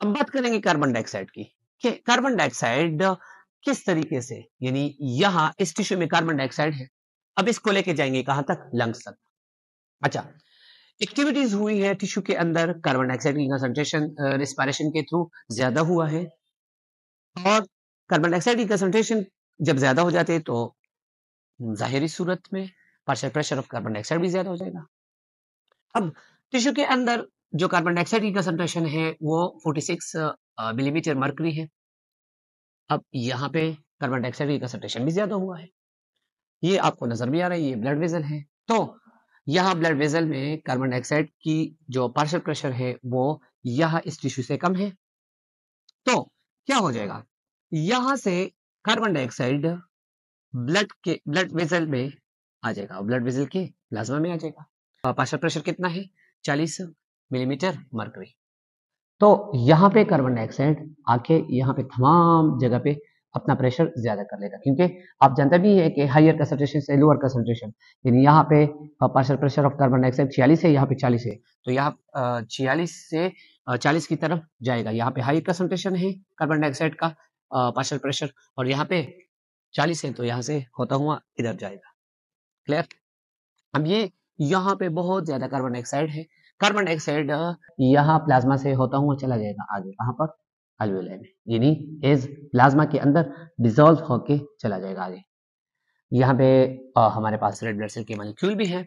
अब बात करेंगे कार्बन डाइऑक्साइड की कि कार्बन डाइऑक्साइड किस तरीके से, यानी यहाँ इस टिश्यू में कार्बन डाइऑक्साइड है, अब इसको लेके जाएंगे कहां तक, लंग्स तक। अच्छा, एक्टिविटीज हुई है टिश्यू के अंदर, कार्बन डाइऑक्साइड की कंसंट्रेशन रिस्पायरेशन के थ्रू ज्यादा हुआ है, और कार्बन डाइऑक्साइड की कंसंट्रेशन जब ज्यादा हो जाते हैं तो जाहिरी सूरत में partial pressure of carbon dioxide भी ज्यादा हो जाएगा। अब टिश्यू के अंदर जो कार्बन डाइऑक्साइड की कंसंट्रेशन है वो 46 मिलीमीटर मर्करी है। अब यहाँ पे कार्बन डाइऑक्साइड की कंसंट्रेशन भी ज्यादा हुआ है, ये आपको नजर भी आ रहा है, ये ब्लड वेजल है। तो यहाँ ब्लड वेजल में कार्बन डाइऑक्साइड की जो पार्शियल प्रेशर है वो यहाँ इस टिश्यू से कम है, तो क्या हो जाएगा, यहां से कार्बन डाइऑक्साइड ब्लड वेजल में आ जाएगा, ब्लड वेजल के प्लाज्मा में आ जाएगा। पार्शियल प्रेशर कितना है, 40 मिलीमीटर मर्करी। तो यहाँ पे कार्बन डाइऑक्साइड आके यहाँ पे तमाम जगह पे अपना प्रेशर ज्यादा कर लेगा, क्योंकि आप जानते भी है कि हायर कंसंट्रेशन से लोअर कंसंट्रेशन, यानी यहाँ पे partial pressure of carbon dioxide 46 है, यहाँ पे 40 है, तो यहाँ 46 से 40 की तरफ जाएगा। यहाँ पे हाई कंसंट्रेशन है कार्बन डाइऑक्साइड का पार्शियल प्रेशर, और यहाँ पे 40 है, तो यहाँ से होता हुआ इधर जाएगा। क्लियर? अब ये यहाँ पे बहुत ज्यादा कार्बन डाइऑक्साइड है, कार्बन डाइऑक्साइड यहाँ प्लाज्मा से होता हुआ चला जाएगा आगे, कहां पर, अल्वेओलाई में, यानी एज प्लाज्मा के अंदर डिसॉल्व होके चला जाएगा आगे। यहाँ पे हमारे पास रेड ब्लड सेल के मॉलिक्यूल भी है।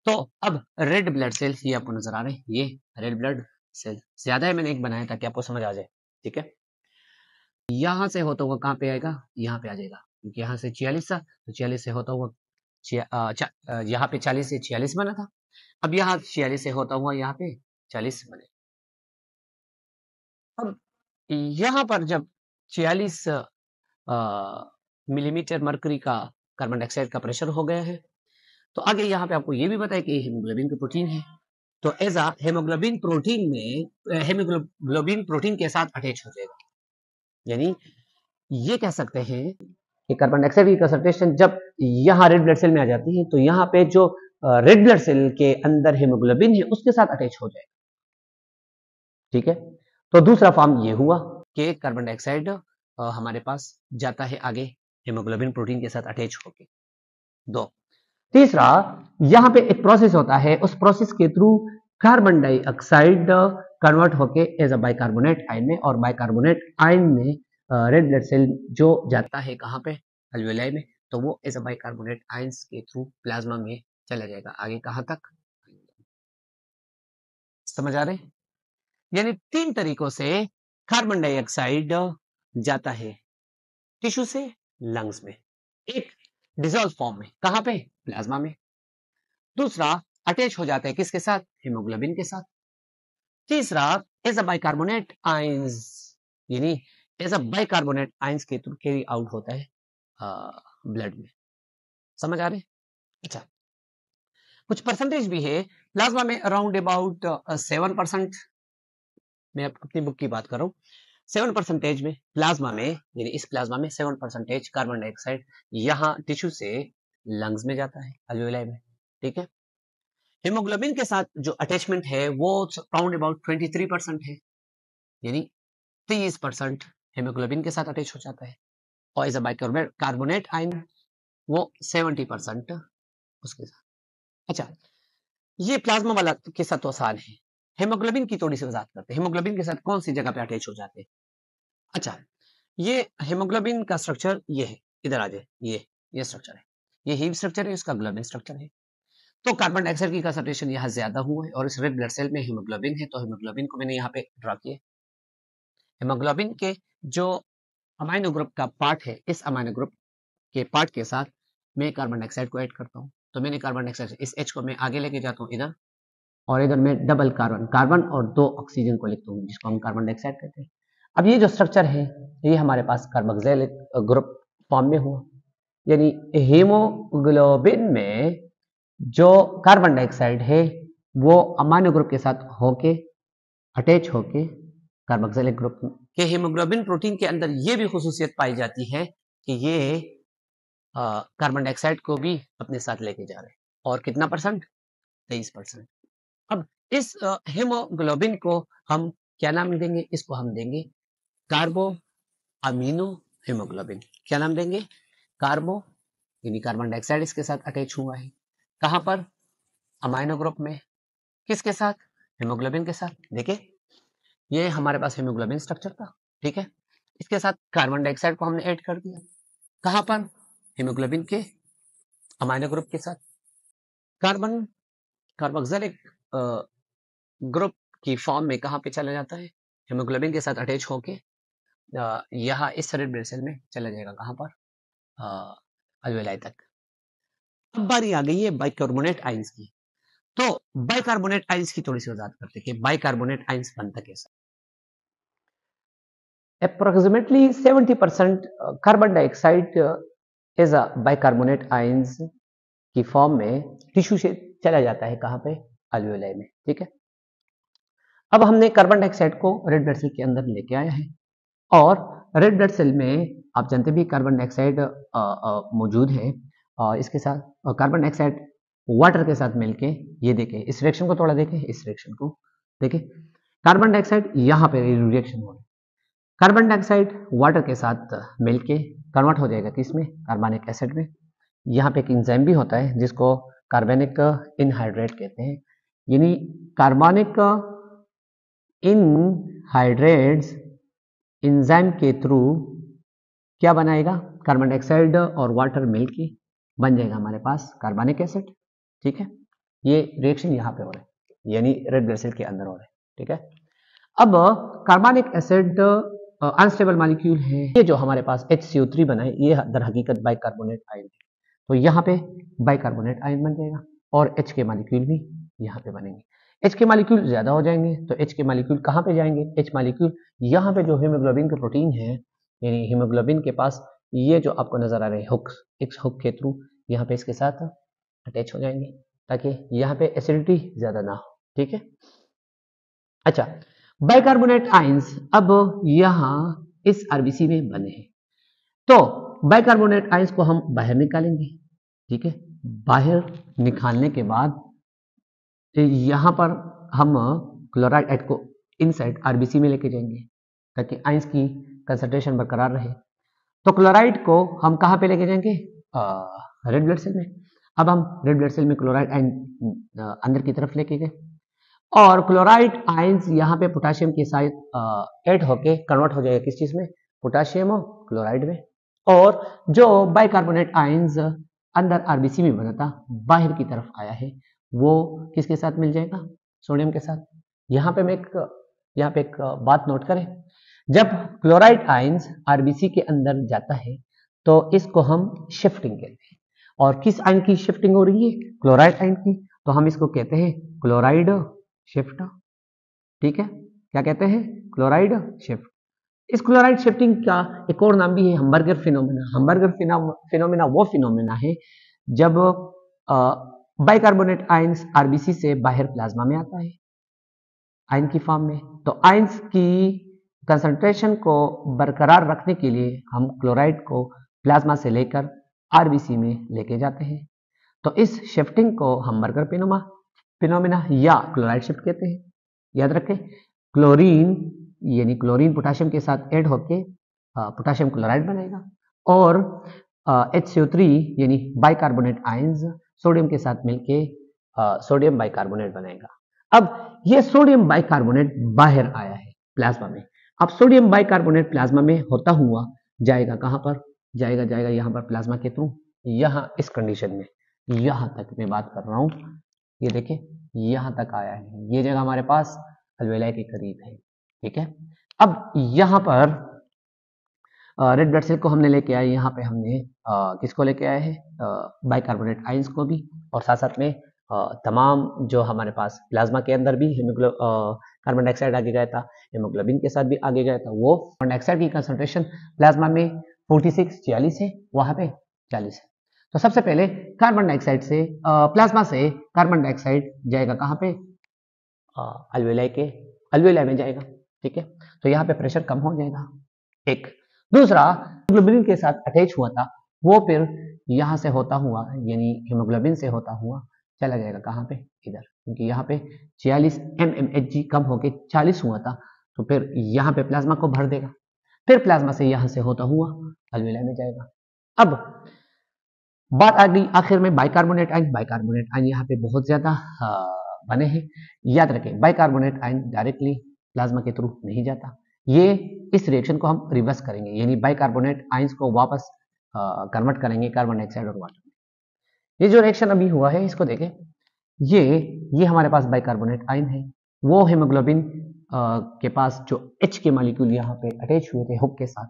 तो अब रेड ब्लड सेल्स ये आपको नजर आ रहे हैं, ये रेड ब्लड सेल ज्यादा है, मैंने एक बनाया ताकि आपको समझ आ जाए, ठीक है। यहाँ से होता हुआ कहाँ पे आएगा, यहाँ पे आ जाएगा, क्योंकि यहाँ से 46 था, तो 46 से होता हुआ यहाँ पे 40 से 46 बना था, अब यहाँ 46 से होता हुआ यहाँ पे 40 बने। अब यहाँ पर जब 46 मिलीमीटर मरकरी का कार्बन डाइऑक्साइड का प्रेशर हो गया है, तो आगे यहाँ पे आपको ये भी बताया कि हीमोग्लोबिन की प्रोटीन है, तो एज आ हेमोग्लोबिन प्रोटीन में हेमोग्लोबिन प्रोटीन के साथ अटैच हो जाएगा, यानी ये कह सकते हैं कि कार्बन डाइऑक्साइड की कंसंट्रेशन जब यहाँ रेड ब्लड सेल में आ जाती है, तो यहाँ पे जो रेड ब्लड सेल के अंदर हेमोग्लोबिन है उसके साथ अटैच हो जाएगा, ठीक है। तो दूसरा फॉर्म ये हुआ कि कार्बन डाइऑक्साइड हमारे पास जाता है आगे हेमोग्लोबिन प्रोटीन के साथ अटैच होके। दो, तीसरा, यहाँ पे एक प्रोसेस होता है, उस प्रोसेस के थ्रू कार्बन डाइऑक्साइड कन्वर्ट होके एज अ बाइकार्बोनेट आयन में, और बाइकार्बोनेट आयन में रेड ब्लड सेल जो जाता है कहाँ पे, अल्वेओलाई में, तो वो एज अ बाइकार्बोनेट आयंस के थ्रू प्लाज्मा में चला जाएगा आगे, कहां तक, समझ आ रहे, यानी 3 तरीकों से कार्बन डाइऑक्साइड जाता है टिश्यू से लंग्स में। एक, डिसॉल्व फॉर्म में, कहां पे, प्लाज्मा में। दूसरा, अटैच हो जाता है किसके साथ, हेमोग्लोबिन के साथ। तीसरा, एज अ बाइकार्बोनेट आयंस, यानी एज अ बाइकार्बोनेट आयंस के थ्रू कैरी आउट होता है ब्लड में। समझ आ रहे, अच्छा, कुछ परसेंटेज भी है प्लाज्मा में, अराउंड अबाउट 7%, मैं अपनी बुक की बात कर रहा हूँ, 7% में प्लाज्मा में, यानी इस प्लाज्मा में 7% कार्बन डाइऑक्साइड यहाँ टिश्यू से लंग्स में जाता है, अल्वेओलाई में, ठीक है। हेमोग्लोबिन के साथ जो अटैचमेंट है वो अराउंड अबाउट 23% है, यानी 30% हेमोग्लोबिन के साथ अटैच हो जाता है, और एज अ बाइकार्बोनेट आयन वो 70% उसके साथ। अच्छा, ये प्लाज्मा वाला के साथ तो आसान है, हेमोग्लोबिन की थोड़ी सी वजाहत करते हैं, हेमोग्लोबिन के साथ कौन सी जगह पे अटैच हो जाते हैं। अच्छा, ये हेमोग्लोबिन का स्ट्रक्चर ये है, इधर आ जाए, ये स्ट्रक्चर है, ये हीम स्ट्रक्चर है, इसका ग्लोबिन स्ट्रक्चर है। तो कार्बन डाइऑक्साइड की कंसंट्रेशन यहाँ ज्यादा हुआ है, और इस रेड ब्लड सेल में हीमोग्लोबिन है, तो हीमोग्लोबिन को मैंने यहाँ पे ड्रा किया। हेमोग्लोबिन के जो अमाइनो ग्रुप का पार्ट है, इस अमाइनो ग्रुप के पार्ट के साथ मैं कार्बन डाइऑक्साइड को ऐड करता हूँ, तो मैंने कार्बन डाइऑक्साइड इस H को मैं आगे लेके जाता हूँ इधर, और इधर मैं डबल कार्बन और 2 ऑक्सीजन को लिखता हूँ, जिसको हम कार्बन डाइऑक्साइड कहते हैं। अब ये जो स्ट्रक्चर है, ये हमारे पास कार्बोक्सिलिक ग्रुप फॉर्म में हुआ, यानी हीमोग्लोबिन में जो कार्बन डाइऑक्साइड है वो अमाइनो ग्रुप के साथ होके अटैच होके कार्बोक्सिलिक ग्रुप के हीमोग्लोबिन प्रोटीन के अंदर ये भी खुसूसियत पाई जाती है कि ये कार्बन डाइऑक्साइड को भी अपने साथ लेके जा रहे हैं, और कितना परसेंट, 23%। अब इस हीमोग्लोबिन को हम क्या नाम देंगे इसको? हम देंगे कार्बो अमीनो हीमोग्लोबिन। क्या नाम देंगे? कार्बो यानी कार्बन डाइऑक्साइड इसके साथ अटैच हुआ है। कहां पर? अमाइनो ग्रुप में। किसके साथ? हीमोग्लोबिन के साथ। देखिए ये हमारे पास हीमोग्लोबिन स्ट्रक्चर था, ठीक है। इसके साथ कार्बन डाइऑक्साइड को हमने ऐड कर दिया। कहां पर? हीमोग्लोबिन के अमाइनो ग्रुप के साथ। कार्बन कार्बोक्सिलिक ग्रुप की फॉर्म में कहां पे चला जाता है? हीमोग्लोबिन के साथ अटैच होके यहाँ इस रेड ब्लड सेल में चला जाएगा। कहां पर? अल्वेलाई तक। अब बारी आ गई है बाइकार्बोनेट आयंस की। तो बाइकार्बोनेट आयंस की थोड़ी सी वजाहत करते हैं कि बाइकार्बोनेट आयंस बनता कैसा। Approximately 70% carbon dioxide is a bicarbonate ions की फॉर्म में टिश्यू से चला जाता है। कहां पे? अल्वेओलाई में, ठीक है। अब हमने कार्बन डाइऑक्साइड को रेड ब्लड सेल के अंदर लेके आया है और रेड ब्लड सेल में आप जानते भी कार्बन डाइऑक्साइड मौजूद है। इसके साथ कार्बन डाइऑक्साइड वाटर के साथ मिलके, ये देखें इस रिएक्शन को थोड़ा देखें, इस रिएक्शन को देखें। कार्बन डाइऑक्साइड यहाँ पे रिएक्शन हो रहा है, कार्बन डाइऑक्साइड वाटर के साथ मिलके कन्वर्ट हो जाएगा किसमें? कार्बनिक एसिड में। यहाँ पे एक एंजाइम भी होता है जिसको कार्बनिक इनहाइड्रेट कहते हैं, यानी कार्बनिक इनहाइड्रेट्स एंजाइम के थ्रू क्या बनाएगा? कार्बन डाइऑक्साइड और वाटर मिलके बन जाएगा हमारे पास कार्बनिक एसिड, ठीक है। ये रिएक्शन यहाँ पे हो रहा है, यानी रेड ब्लड सेल के अंदर हो रहा है, ठीक है। अब कार्बनिक एसिड अनस्टेबल मॉलिक्यूल है, ये जो हमारे पास HCO3 बना है, ये दर हकीकत बाइकार्बोनेट आयन है। तो यहाँ पे बाइकार्बोनेट आयन बन जाएगा और H के मॉलिक्यूल भी यहाँ पे बनेंगे। H के मॉलिक्यूल ज्यादा हो जाएंगे तो H के मॉलिक्यूल कहाँ पे जाएंगे? H मॉलिक्यूल यहाँ पे जो हीमोग्लोबिन के प्रोटीन है, यानी हीमोग्लोबिन के पास ये जो आपको नजर आ रहे हैं हुक्स, इस हुक के थ्रू यहाँ पे इसके साथ अटैच हो जाएंगे ताकि यहाँ पे एसिडिटी ज्यादा ना हो, ठीक है। अच्छा, बाइकार्बोनेट आयंस अब यहाँ इस आरबीसी में बने हैं, तो बाइकार्बोनेट आयंस को हम बाहर निकालेंगे, ठीक है। बाहर निकालने के बाद यहाँ पर हम क्लोराइड एट को इनसाइड आरबीसी में लेके जाएंगे ताकि आयंस की कंसंट्रेशन बरकरार रहे। तो क्लोराइड को हम कहाँ पे लेके जाएंगे? रेड ब्लड सेल में। अब हम रेड ब्लड सेल में क्लोराइड आयन अंदर की तरफ लेके गए और क्लोराइड आयंस यहाँ पे पोटेशियम के साथ ऐड होके कन्वर्ट हो जाएगा किस चीज में? पोटेशियम और क्लोराइड में। और जो बाइकार्बोनेट आयंस अंदर आरबीसी में बना था बाहर की तरफ आया है, वो किसके साथ मिल जाएगा? सोडियम के साथ। यहाँ पे एक बात नोट करें, जब क्लोराइड आयंस आरबीसी के अंदर जाता है तो इसको हम शिफ्टिंग कहते हैं। और किस आयन की शिफ्टिंग हो रही है? क्लोराइड आयन की। तो हम इसको कहते हैं क्लोराइड शिफ्ट, ठीक है। क्या कहते हैं? Chloride shift. इस क्लोराइड शिफ्टिंग का एक और नाम भी है हम्बर्गर फिनोमेना। हम्बर्गर फिनोमेना वो फिनोमेना है जब बाइकार्बोनेट आयंस आरबीसी से बाहर प्लाज्मा में आता है आयन की फॉर्म में। तो आयंस की कंसंट्रेशन को बरकरार रखने के लिए हम क्लोराइड को प्लाज्मा से लेकर आरबीसी में लेके जाते हैं। तो इस शिफ्टिंग को हम्बर्गर फिनोमेना या क्लोराइड शिफ्ट कहते हैं। याद रखें, क्लोरीन यानी क्लोरीन पोटेशियम के साथ ऐड होके पोटेशियम क्लोराइड बनेगा और HCO3 यानी बाइकार्बोनेट आयंस सोडियम के साथ मिलके सोडियम बाइकार्बोनेट बनेगा। अब ये सोडियम बाइकार्बोनेट बाहर आया है प्लाज्मा में। अब सोडियम बाइकार्बोनेट प्लाज्मा में होता हुआ जाएगा कहां पर? जाएगा यहाँ पर प्लाज्मा के थ्रू, यहाँ इस कंडीशन में, यहाँ तक मैं बात कर रहा हूं, ये देखें यहाँ तक आया है, ये जगह हमारे पास अल्वेलाई के करीब है, ठीक है। अब यहाँ पर रेड ब्लड सेल को हमने लेके आए, यहाँ पे हमने किसको लेके आए हैं? बाइकार्बोनेट आयंस को भी, और साथ साथ में तमाम जो हमारे पास प्लाज्मा के अंदर भी कार्बन डाइऑक्साइड आगे गया था, हीमोग्लोबिन के साथ भी आगे गया था। वो कार्बन डाइऑक्साइड की कंसंट्रेशन प्लाज्मा में 46-46 है, वहां पे 40 है। तो सबसे पहले कार्बन डाइऑक्साइड से प्लाज्मा से कार्बन डाइऑक्साइड जाएगा कहाँ पे? अल्वेलाई में जाएगा, ठीक है। तो यहाँ पे प्रेशर कम हो जाएगा, एक। दूसरा, हीमोग्लोबिन के साथ अटैच हुआ था वो फिर यहाँ से होता हुआ यानी हीमोग्लोबिन से होता हुआ चला जाएगा कहाँ पे? इधर, क्योंकि यहाँ पे 46 mmHg कम होके 40 हुआ था, तो फिर यहाँ पे प्लाज्मा को भर देगा, फिर प्लाज्मा से यहाँ से होता हुआ अल्वेलाई में जाएगा। अब बात आ गई आखिर में बाइकार्बोनेट आयन। बाइकार्बोनेट आयन यहाँ पे बहुत ज्यादा बने हैं। याद रखें बाइकार्बोनेट आयन डायरेक्टली प्लाज्मा के थ्रू नहीं जाता। ये इस रिएक्शन को हम रिवर्स करेंगे, यानी बाइकार्बोनेट आयंस को वापस कन्वर्ट करेंगे कार्बन डाइऑक्साइड और वाटर में। ये जो रिएक्शन अभी हुआ है इसको देखें, ये हमारे पास बाइकार्बोनेट आयन है। वो हेमोग्लोबिन के पास जो H के मॉलिक्यूल यहाँ पे अटैच हुए थे हुक के साथ,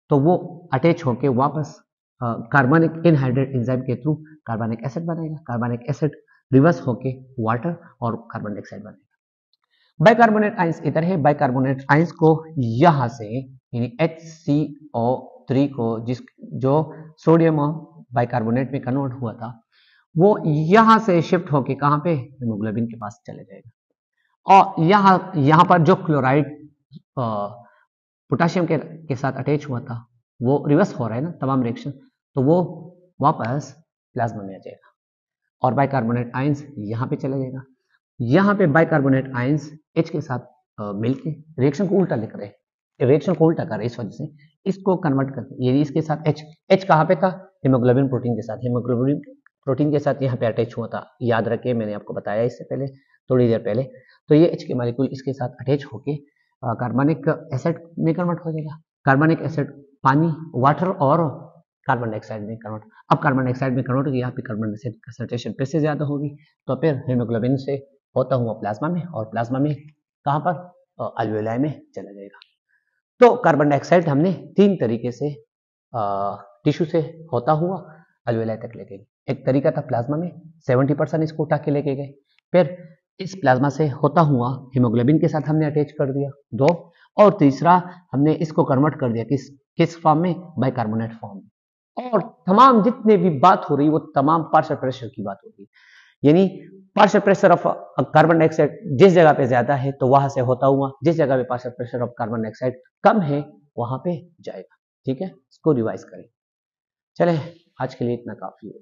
तो वो अटैच होके वापस कार्बनिक इनहाइड्रेट एंजाइम के थ्रू कार्बनिक एसिड बनेगा। कार्बनिक एसिड रिवर्स होके वाटर और कार्बन डाइऑक्साइड बनेगा। बाइकार्बोनेट आयंस इधर है। बाइकार्बोनेट आयंस को यहाँ से यानी HCO3 को जो सोडियम बाइकार्बोनेट में कन्वर्ट हुआ था, वो यहाँ से शिफ्ट होके कहाँ पे हेमोग्लोबिन के पास चले जाएगा। और यहाँ पर जो क्लोराइड पोटाशियम के साथ अटैच हुआ था वो रिवर्स हो रहा है ना तमाम रिएक्शन, तो वो वापस प्लाज्मा में आ जाएगा और बाइकार्बोनेट आयंस यहाँ पे चला जाएगा। यहाँ पे बाइकार्बोनेट आयंस H के साथ मिलके रिएक्शन को उल्टा लिख रहे हैं, रिएक्शन को उल्टा कर रहे हैं, इस वजह से इसको कन्वर्ट करते हैं। इसके साथ H कहाँ पे था, हेमोग्लोबिन प्रोटीन के साथ। हेमोग्लोबिन प्रोटीन के साथ यहाँ पे अटैच हुआ था, याद रखिए मैंने आपको बताया इससे पहले थोड़ी देर पहले। तो ये H के मॉलिक्यूल इसके साथ अटैच होके कार्बनिक एसिड में कन्वर्ट हो जाएगा। कार्बनिक एसिड पानी, वाटर और कार्बन डाइऑक्साइड में कन्वर्ट। अब कार्बन डाइऑक्साइड में कन्वर्ट हो गया, यहाँ पे कार्बन डाइऑक्साइड कंसंट्रेशन फिर से ज्यादा होगी, तो फिर हेमोग्लोबिन से होता हुआ प्लाज्मा में, और प्लाज्मा में कहाँ पर अल्वेलाई में चला जाएगा। तो कार्बन डाइऑक्साइड हमने 3 तरीके से टिश्यू से होता हुआ अल्वेलाई तक लेके गए। एक तरीका था प्लाज्मा में 70% इसको उठा के लेके गए, फिर इस प्लाज्मा से होता हुआ हेमोग्लोबिन के साथ हमने अटैच कर दिया 2, और तीसरा हमने इसको कन्वर्ट कर दिया किस फॉर्म में, बाइकार्बोनेट फॉर्म में। और तमाम जितने भी बात हो रही वो तमाम पार्शियल प्रेशर की बात हो रही, यानी partial pressure of carbon dioxide जिस जगह पे ज्यादा है तो वहां से होता हुआ जिस जगह पे partial pressure of carbon dioxide कम है वहां पे जाएगा। ठीक है, इसको रिवाइज करें। चले, आज के लिए इतना काफी है।